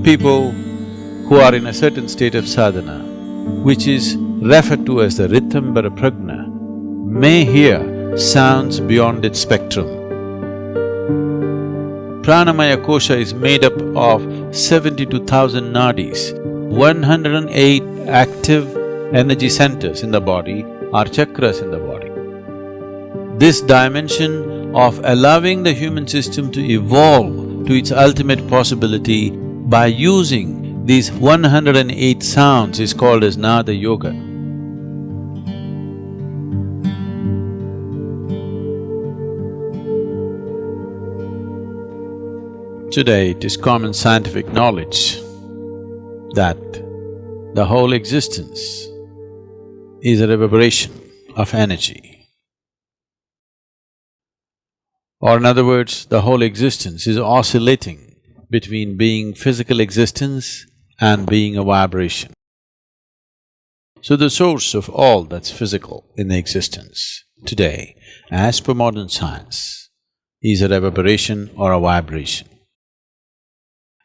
People who are in a certain state of sadhana, which is referred to as the Ritambara Prajna, may hear sounds beyond its spectrum. Pranamaya kosha is made up of 72,000 nadis. 108 active energy centers in the body are chakras in the body. This dimension of allowing the human system to evolve to its ultimate possibility by using these 108 sounds is called as Nada Yoga. Today it is common scientific knowledge that the whole existence is a reverberation of energy. Or in other words, the whole existence is oscillating between being physical existence and being a vibration. So the source of all that's physical in the existence today, as per modern science, is a reverberation or a vibration.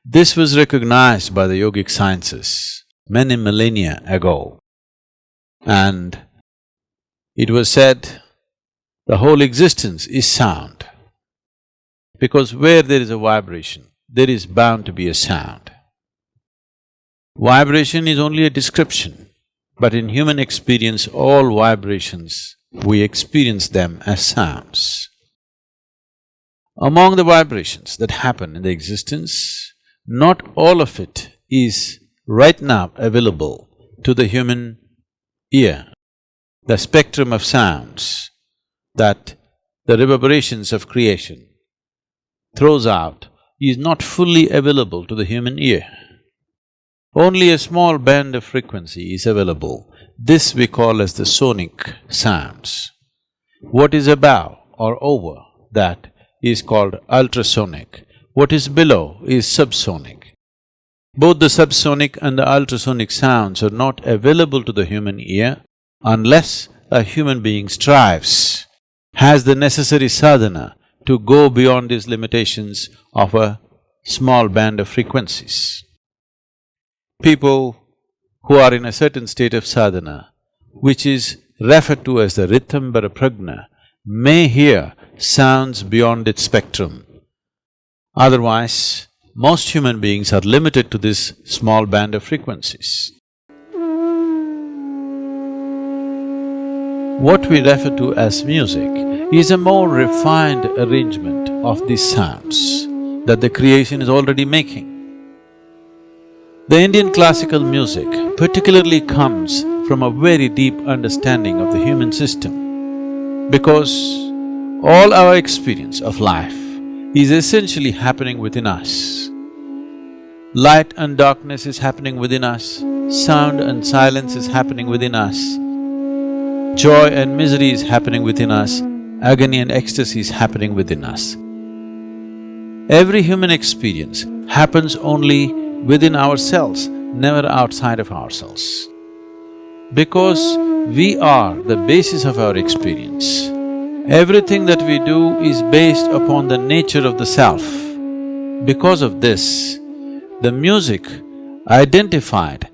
This was recognized by the yogic sciences many millennia ago, and it was said the whole existence is sound, because where there is a vibration, there is bound to be a sound. Vibration is only a description, but in human experience, all vibrations, we experience them as sounds. Among the vibrations that happen in the existence, not all of it is right now available to the human ear. The spectrum of sounds that the reverberations of creation throws out is not fully available to the human ear. Only a small band of frequency is available. This we call as the sonic sounds. What is above or over that is called ultrasonic. What is below is subsonic. Both the subsonic and the ultrasonic sounds are not available to the human ear unless a human being strives, has the necessary sadhana to go beyond these limitations of a small band of frequencies. People who are in a certain state of sadhana, which is referred to as the Ritambara Prajna, may hear sounds beyond its spectrum. Otherwise, most human beings are limited to this small band of frequencies. What we refer to as music is a more refined arrangement of these sounds that the creation is already making. The Indian classical music particularly comes from a very deep understanding of the human system, because all our experience of life is essentially happening within us. Light and darkness is happening within us, sound and silence is happening within us, joy and misery is happening within us, agony and ecstasy is happening within us. Every human experience happens only within ourselves, never outside of ourselves. Because we are the basis of our experience, everything that we do is based upon the nature of the self. Because of this, the music identified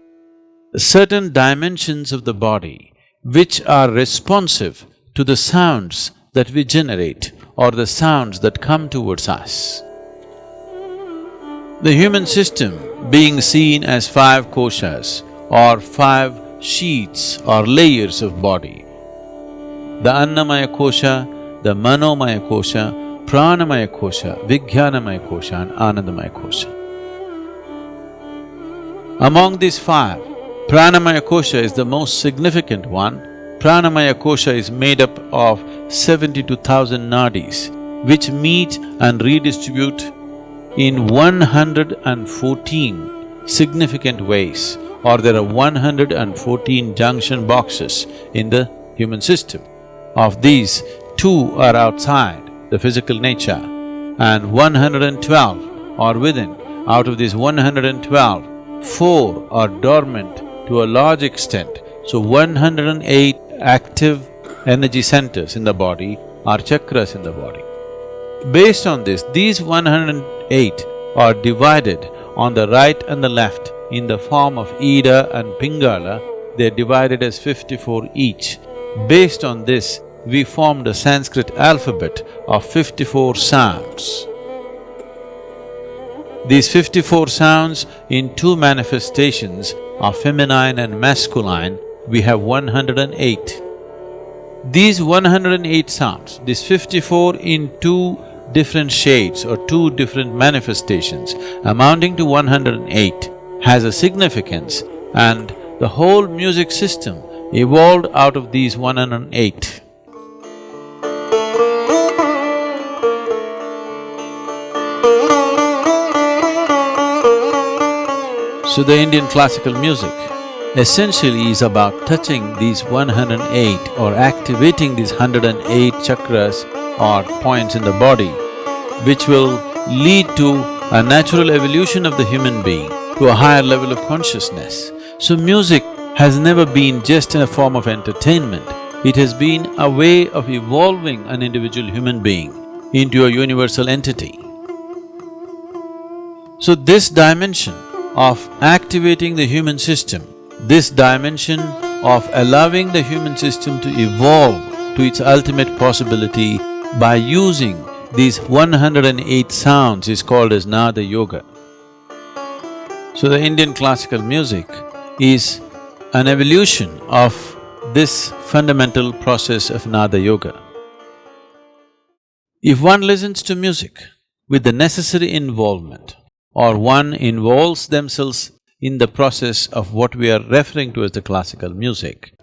certain dimensions of the body which are responsive to the sounds that we generate or the sounds that come towards us. The human system being seen as 5 koshas or 5 sheets or layers of body, the Annamaya kosha, the Manomaya kosha, Pranamaya kosha, Vijnanamaya kosha and Anandamaya kosha. Among these 5, Pranamaya kosha is the most significant one. Pranamaya kosha is made up of 72,000 nadis, which meet and redistribute in 114 significant ways, or there are 114 junction boxes in the human system. Of these, 2 are outside the physical nature and 112 are within. Out of these 112, 4 are dormant to a large extent. So 108 active energy centers in the body are chakras in the body. Based on this, these 108 are divided on the right and the left in the form of Ida and Pingala, they're divided as 54 each. Based on this, we formed a Sanskrit alphabet of 54 sounds. These 54 sounds in two manifestations of feminine and masculine, we have 108. These 108 sounds, these 54 in two different shades or two different manifestations amounting to 108 has a significance, and the whole music system evolved out of these 108. So the Indian classical music essentially is about touching these 108 or activating these 108 chakras or points in the body, which will lead to a natural evolution of the human being to a higher level of consciousness. So music has never been just in a form of entertainment, it has been a way of evolving an individual human being into a universal entity. So this dimension of activating the human system, this dimension of allowing the human system to evolve to its ultimate possibility by using these 108 sounds is called as Nada Yoga. So the Indian classical music is an evolution of this fundamental process of Nada Yoga. If one listens to music with the necessary involvement, or one involves themselves in the process of what we are referring to as the classical music,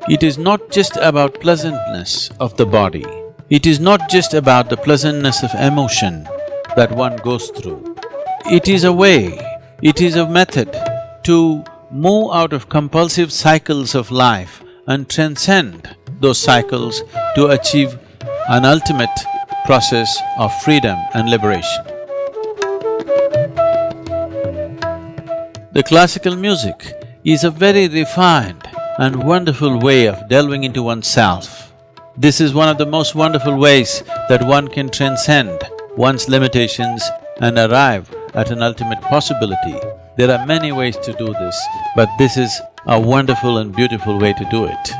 it is not just about pleasantness of the body, it is not just about the pleasantness of emotion that one goes through. It is a way, it is a method to move out of compulsive cycles of life and transcend those cycles to achieve an ultimate process of freedom and liberation. The classical music is a very refined and wonderful way of delving into oneself. This is one of the most wonderful ways that one can transcend one's limitations and arrive at an ultimate possibility. There are many ways to do this, but this is a wonderful and beautiful way to do it.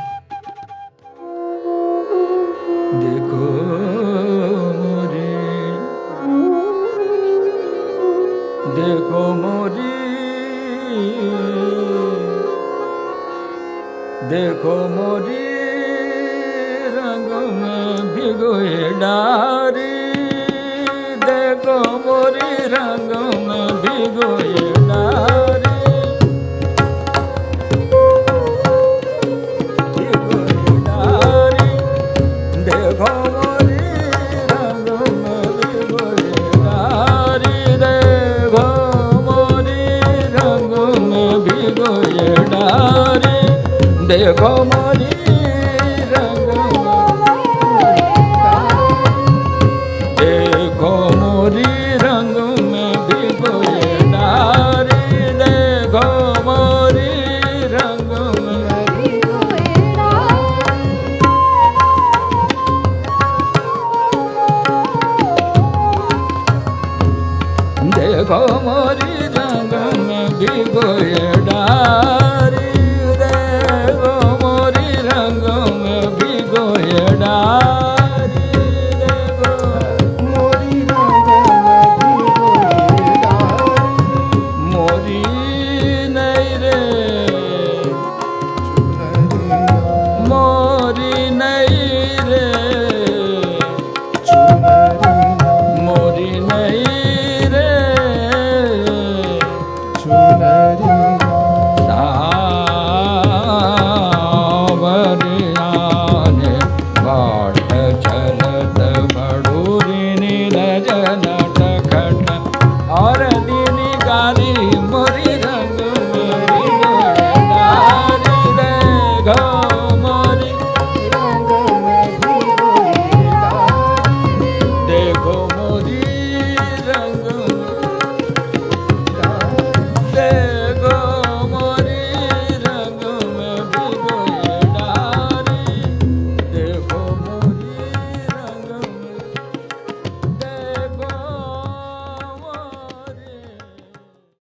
देखो मोरी रंग में भिगोए डारी, देखो मोरी रंग में भिगोए डारी, भिगोए डारी, देखो मोरी रंग में भिगोए डारी, देखो मोरी रंग में भिगोए डारी, देखो मोरी रंग देखो मोरी रंग में भिगोए डारी, देखो मोरी रंग में भिगोए डारी, देखो मोरी रंग में भिगोए